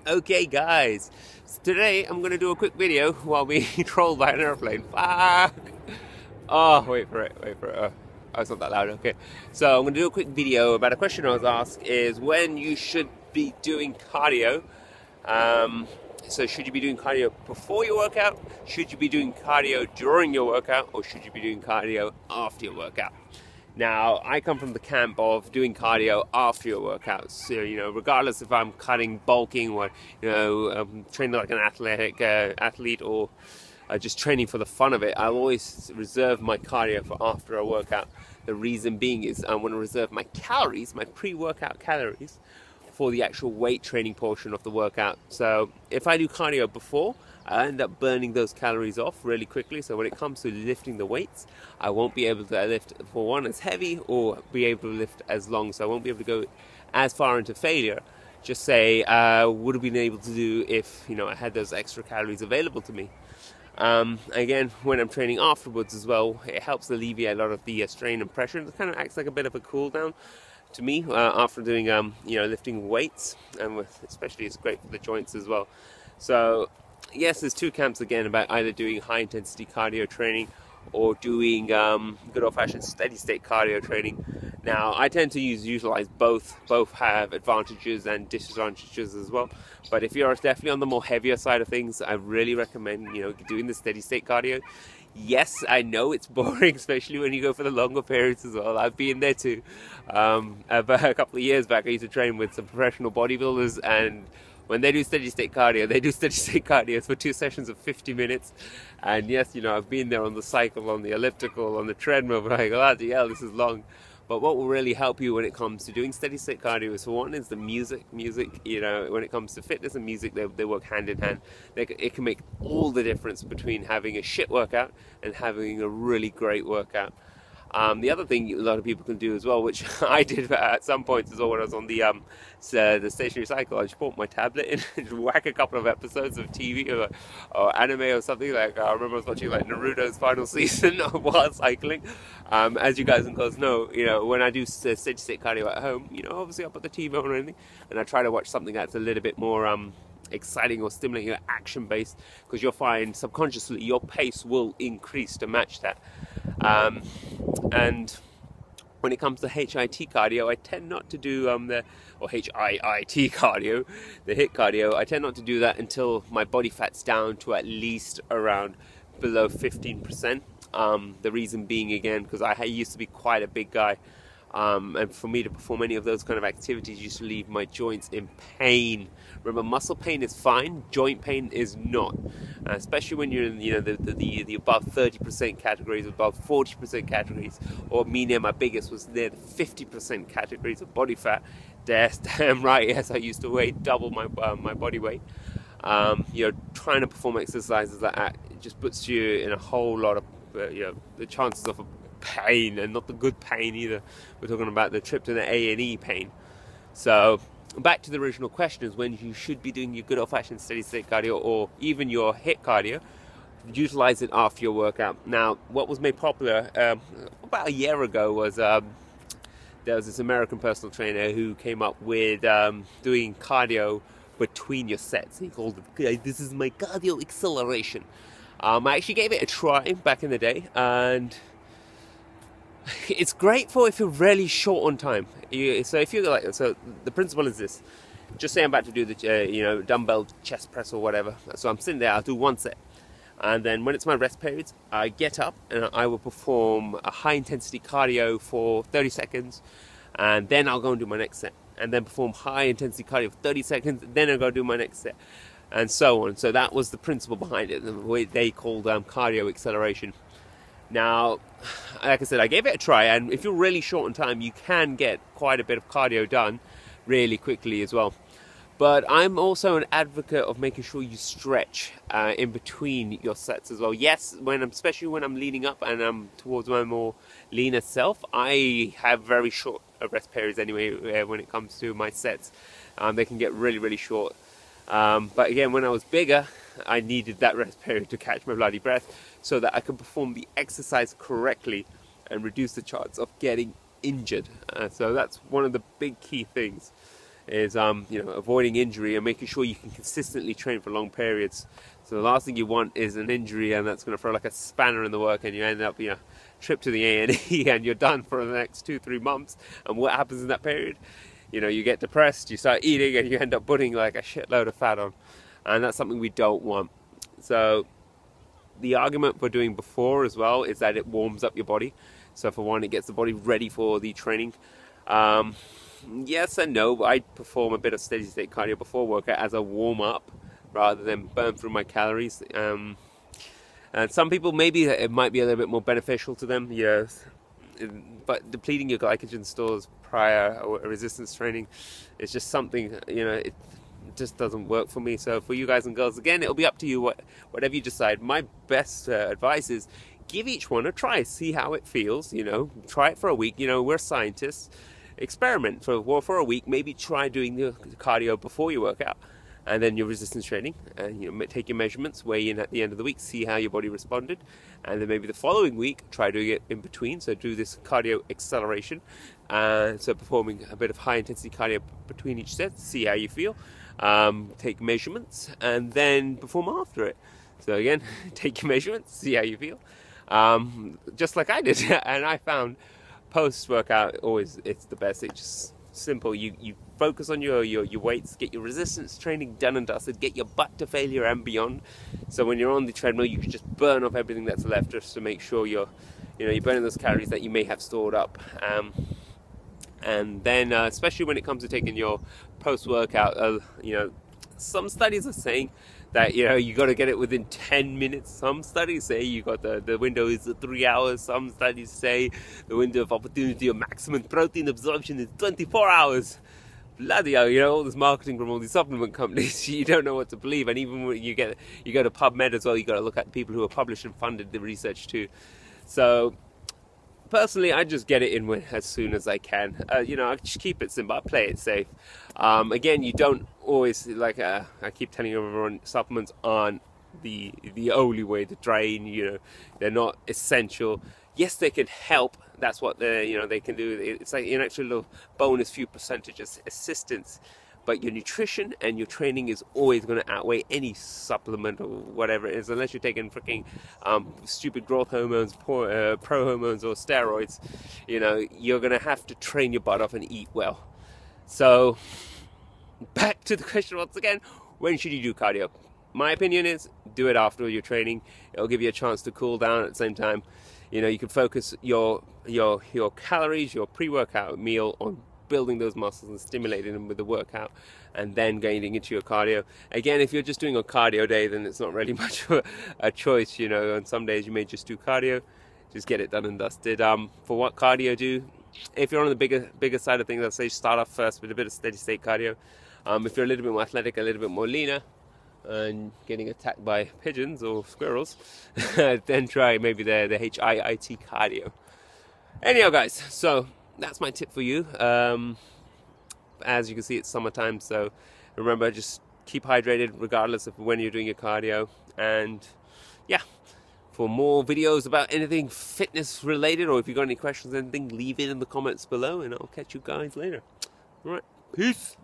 Okay guys, so today I'm gonna do a quick video while being trolled by an airplane. Fuck! Oh, wait for it, Oh, it's not that loud, okay. So I'm gonna do a quick video about a question I was asked is when you should be doing cardio. So should you be doing cardio before your workout? Should you be doing cardio during your workout? Or should you be doing cardio after your workout? Now, I come from the camp of doing cardio after your workouts. So, regardless if I'm cutting, bulking, or, training like an athlete or just training for the fun of it, I'll always reserve my cardio for after a workout. The reason being is I want to reserve my calories, my pre-workout calories, for the actual weight training portion of the workout. So if I do cardio before, I end up burning those calories off really quickly. So when it comes to lifting the weights, I won't be able to lift, for one, as heavy or be able to lift as long. So I won't be able to go as far into failure. Just say, would have been able to do if I had those extra calories available to me. Again, when I'm training afterwards as well, it helps alleviate a lot of the strain and pressure. It kind of acts like a bit of a cool down to me after doing lifting weights, and especially it's great for the joints as well. So yes, there's two camps again about either doing high intensity cardio training or doing good old-fashioned steady state cardio training. Now I tend to utilize both. Both have advantages and disadvantages as well, but if you're definitely on the more heavier side of things, I really recommend doing the steady state cardio. Yes, I know it's boring, especially when you go for the longer periods as well. I've been there too. About a couple of years back, I used to train with some professional bodybuilders, and when they do steady state cardio, they do steady state cardio for 2 sessions of 50 minutes. And yes, I've been there on the cycle, on the elliptical, on the treadmill, but I go, bloody hell, this is long. But what will really help you when it comes to doing steady state cardio is, for one, is the music. Music, when it comes to fitness and music, they work hand in hand. It can make all the difference between having a shit workout and having a really great workout. The other thing a lot of people can do as well, which I did at some points as well when I was on the stationary cycle, I just bought my tablet in and whack a couple of episodes of TV or anime or something. Like I remember I was watching like Naruto's final season while cycling. As you guys and girls know, when I do steady state cardio at home, obviously I put the TV on or anything, and I try to watch something that's a little bit more exciting or stimulating or action based, because you'll find subconsciously your pace will increase to match that. And when it comes to HIIT cardio, I tend not to do HIIT cardio, the HIIT cardio, I tend not to do that until my body fat's down to at least around below 15%. The reason being, again, because I used to be quite a big guy. And for me to perform any of those kind of activities used to leave my joints in pain. Remember, muscle pain is fine, joint pain is not. Especially when you're in the above 30% categories, above 40% categories, or me near my biggest was near the 50% categories of body fat. Damn right, yes, I used to weigh double my body weight. Trying to perform exercises like that, it just puts you in a whole lot of the chances of pain, and not the good pain either. We're talking about the trip to the A&E pain. So back to the original question, is when you should be doing your good old-fashioned steady state cardio or even your HIIT cardio. Utilize it after your workout. Now, what was made popular about a year ago was there was this American personal trainer who came up with doing cardio between your sets. He called it, this is my cardio acceleration. I actually gave it a try back in the day, and it's great for if you're really short on time. So the principle is this: just say I'm about to do the dumbbell chest press or whatever. So I'm sitting there, I'll do one set, and then when it's my rest periods, I get up and I will perform a high intensity cardio for 30 seconds, and then I'll go and do my next set, and then perform high intensity cardio for 30 seconds, then I'll go do my next set, and so on. So that was the principle behind it, the way they called cardio acceleration. Now, like I said, I gave it a try, and if you're really short on time, you can get quite a bit of cardio done really quickly as well. But I'm also an advocate of making sure you stretch in between your sets as well. Yes, especially when I'm leaning up and I'm towards my more leaner self, I have very short rest periods anyway when it comes to my sets. They can get really, really short. But again, when I was bigger, I needed that rest period to catch my bloody breath so that I could perform the exercise correctly and reduce the chance of getting injured. So that's one of the big key things. is avoiding injury and making sure you can consistently train for long periods. So the last thing you want is an injury, and that's going to throw like a spanner in the work, and you end up trip to the A&E and you're done for the next 2-3 months. And what happens in that period? You get depressed, you start eating, and you end up putting like a shitload of fat on, and that's something we don't want. So the argument for doing before as well is that it warms up your body. So for one, it gets the body ready for the training. Yes and no. I perform a bit of steady state cardio before workout as a warm up rather than burn through my calories. And some people, maybe it might be a little bit more beneficial to them, yes. But depleting your glycogen stores prior or resistance training is just something, it just doesn't work for me. So for you guys and girls, again, it'll be up to you, whatever you decide. My best advice is give each one a try, see how it feels, try it for a week. We're scientists. Experiment for a week, maybe try doing the cardio before you work out, and then your resistance training, and take your measurements, weigh in at the end of the week, see how your body responded, and then maybe the following week try doing it in between. So do this cardio acceleration, so performing a bit of high intensity cardio between each set, see how you feel, take measurements, and then perform after it. So again, take your measurements, see how you feel, just like I did. And I found post-workout always it's the best. It's just simple. You focus on your weights, get your resistance training done and dusted, get your butt to failure and beyond. So when you're on the treadmill, you can just burn off everything that's left, just to make sure you're burning those calories that you may have stored up. And then especially when it comes to taking your post-workout, some studies are saying that you got to get it within 10 minutes. Some studies say you got the window is 3 hours. Some studies say the window of opportunity of maximum protein absorption is 24 hours. Bloody hell, all this marketing from all these supplement companies, you don't know what to believe. And even when you go to PubMed as well, you got to look at people who are published and funded the research too. So personally, I just get it in as soon as I can. I just keep it simple. I play it safe. Again, you don't always, I keep telling everyone, supplements aren't the only way to train. They're not essential. Yes, they can help. That's what they can do. It's like an extra little bonus, few percentage assistance. But your nutrition and your training is always going to outweigh any supplement or whatever it is, unless you're taking freaking stupid growth hormones, pro hormones, or steroids. You're going to have to train your butt off and eat well. So, back to the question once again: when should you do cardio? My opinion is do it after your training. It'll give you a chance to cool down at the same time. You can focus your calories, your pre-workout meal on building those muscles and stimulating them with the workout, and then getting into your cardio. Again, if you're just doing a cardio day, then it's not really much of a choice. On some days you may just do cardio, just get it done and dusted. For what cardio do, if you're on the bigger side of things, I'd say start off first with a bit of steady state cardio. If you're a little bit more athletic, a little bit more leaner, and getting attacked by pigeons or squirrels, then try maybe the HIIT cardio. Anyhow, guys, so that's my tip for you. As you can see, it's summertime, so remember, just keep hydrated regardless of when you're doing your cardio. And yeah, for more videos about anything fitness related, or if you've got any questions, anything, leave it in the comments below, and I'll catch you guys later. All right, peace.